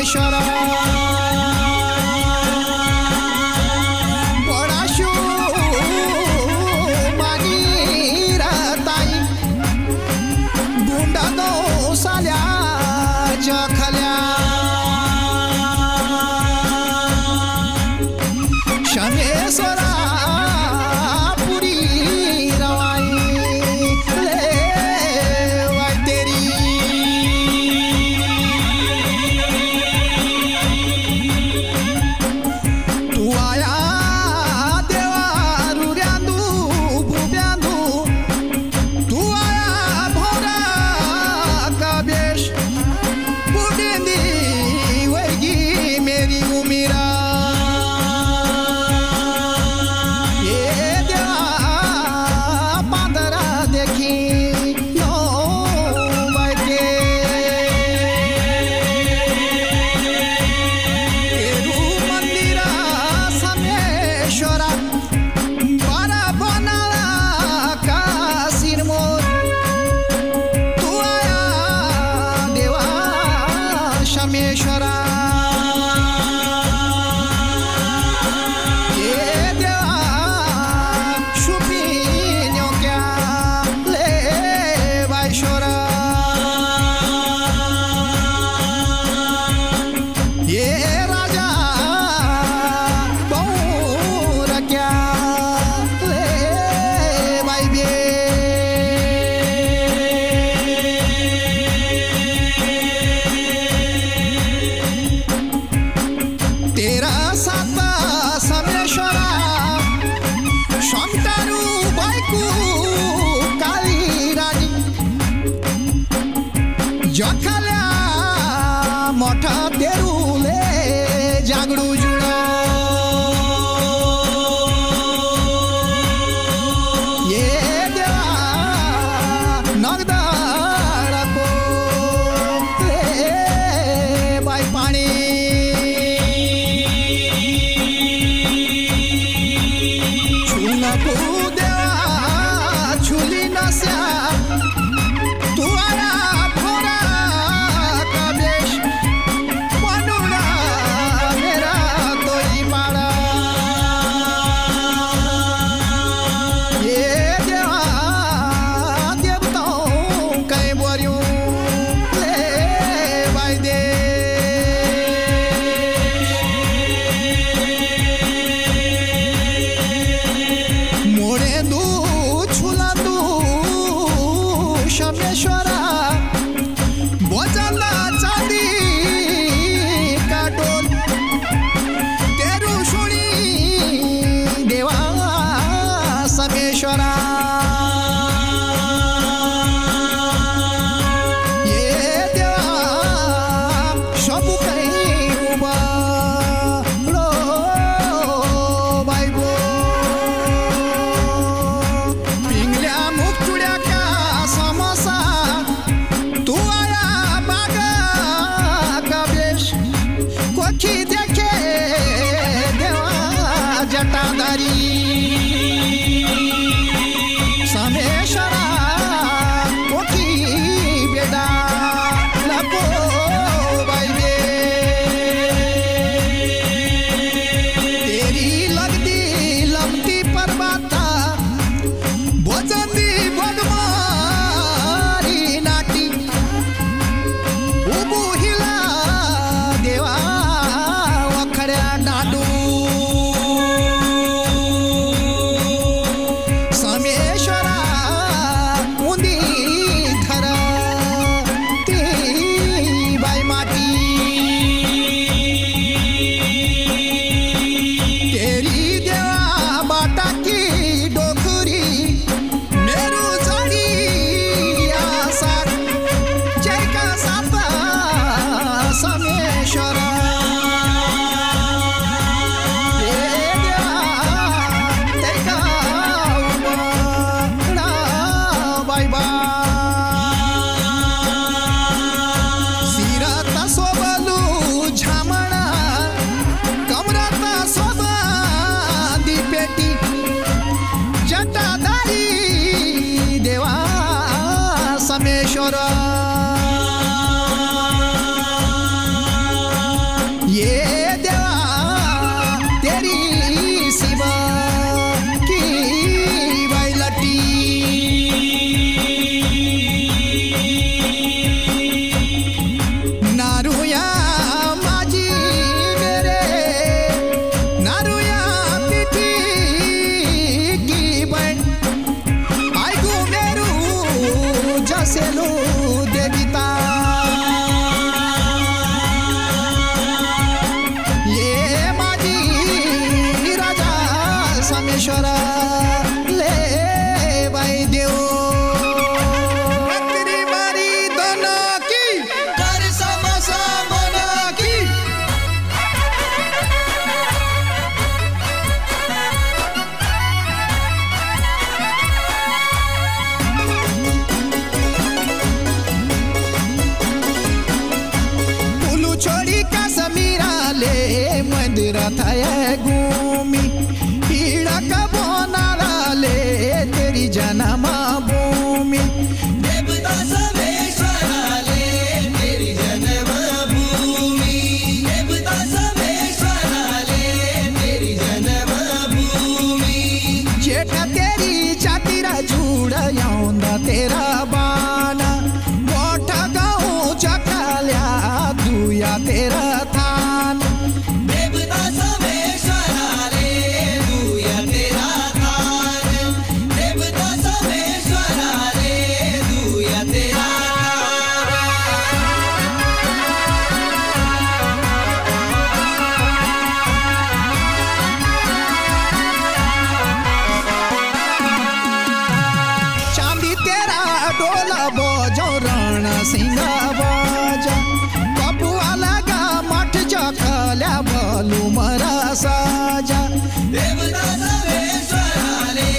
शामेश्वरा बडाशू मागी राताई गुंडा दो साल्याच्या खल्या शामेश्वरा शामेश्वरा ये देवा शुपिन्यो क्या ले वाईश्वरा ये राजा बहुर क्या ले वाई बे तेरा साता शामेश्वरा शांतारू बायकू काळी राणी जखाल्या मोठा तेरुले जागडू जुळो ये देवा नगदाळको ले बाय पाणी छुली नस्या तू आया भोरा का बेश पनुरा मेरा कथाए घूमी हीड़क बोनाले तेरी जन्म भूमि देवता समेश्वराले तेरी जन्म भूमि देवता समेश्वराले तेरी जन्म भूमि जेठ तेरी चातिर जुड़ तेरा बाना मोठा गाँव चकल्या दुया तेरा थान देवता समेश्वराले दुया तेरा थान देवता समेश्वराले दुया तेरा चांदी तेरा डोला बोजो रण सिंह बोजा कपुआ लगा मठ चकल्या भलू मरा साजा देवता समेश्वराले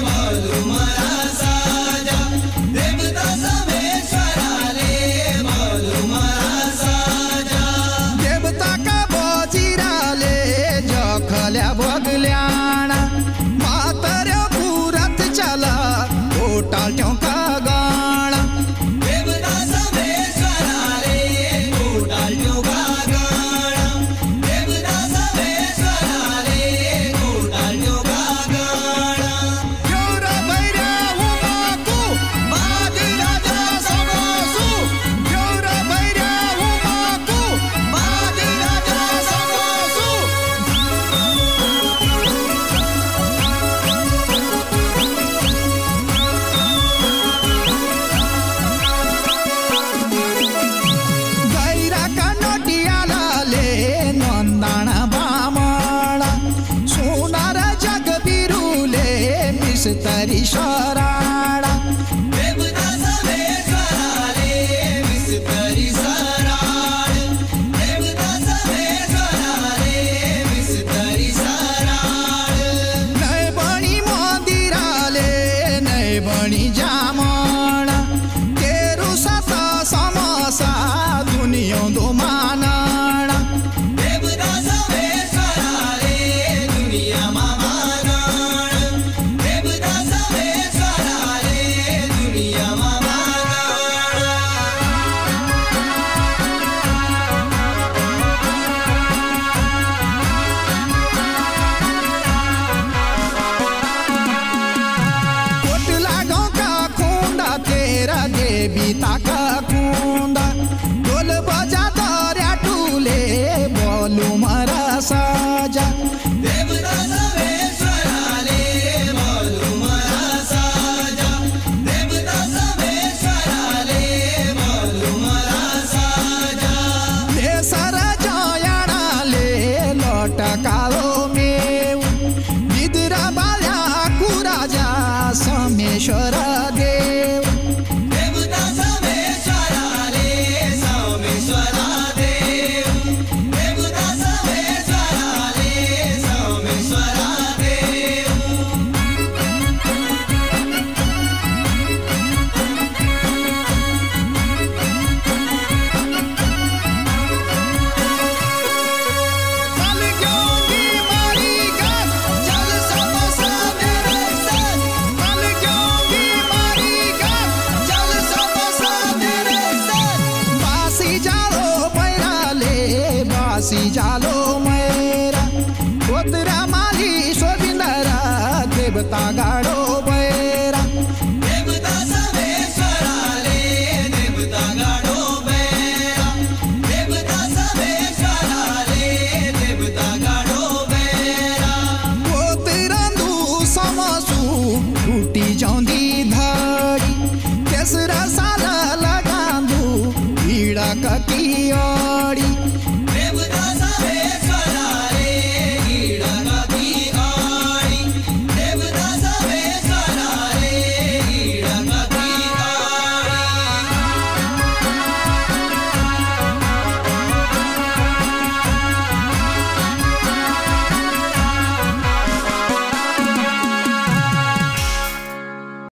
बोलू मरा साजा देवता समेश्वराले बोलू मरा साजा देवता का बोजिराले जखल्या बगल्याणा मातर पुरत चला ओटाल का गाणा देवता समेश्वराले कोटाळ्यो गागण देवता समेश्वराले कोटाळ्यो गागण गौर भैर्या उमाकू मादी राजा समोसू गौर भैर्या उमाकू मादी राजा समोसू गैरा कनोटियालाले नंदाणा बामणा सोनार जग बिरुले मिस्तरी शराणा देवता समेश्वराले विस्तरी सराळ देवता समेश्वराले विस्तरी सराळ नय बणी मंदिराले नय बणी जामणा तेरू सत समसा दुनिया दो मानणा देवता समेश्वराले दुनिया मामागण देवता समेश्वराले दुनिया मामागण कोटला गाँव का खूंदा तेरा देवी ताका खूंदा ढोल बजा दर्या टूले बोलू मरा साजा देवता समेश्वराले बोलू मरा साजा देवता समेश्वराले बोलू मरा साजा देसर जयाणाले लटकालो मेव निद्रा बाल्या कुराजा समेश्वर देव देवता समेश्वराले समेश्वरा देव देवता समेश्वराले समेश्वरा देव मलग्योंगी मारी गात जल समोसा तेरे साथ मलग्योंगी मारी गात जल समोसा तेरे साथ बासी जालो मैराले बासी जालो मैरा कोतरा माली शोभिंदरा देवता गाडो बैरा देवता समेश्वराले देवता गाडो बैरा देवता समेश्वराले देवता गाडो बैरा कोतरंदू समसू टूटी जाऊंदी धड़ी तेसरा साल लगांदू हीड़ा की ओड़ी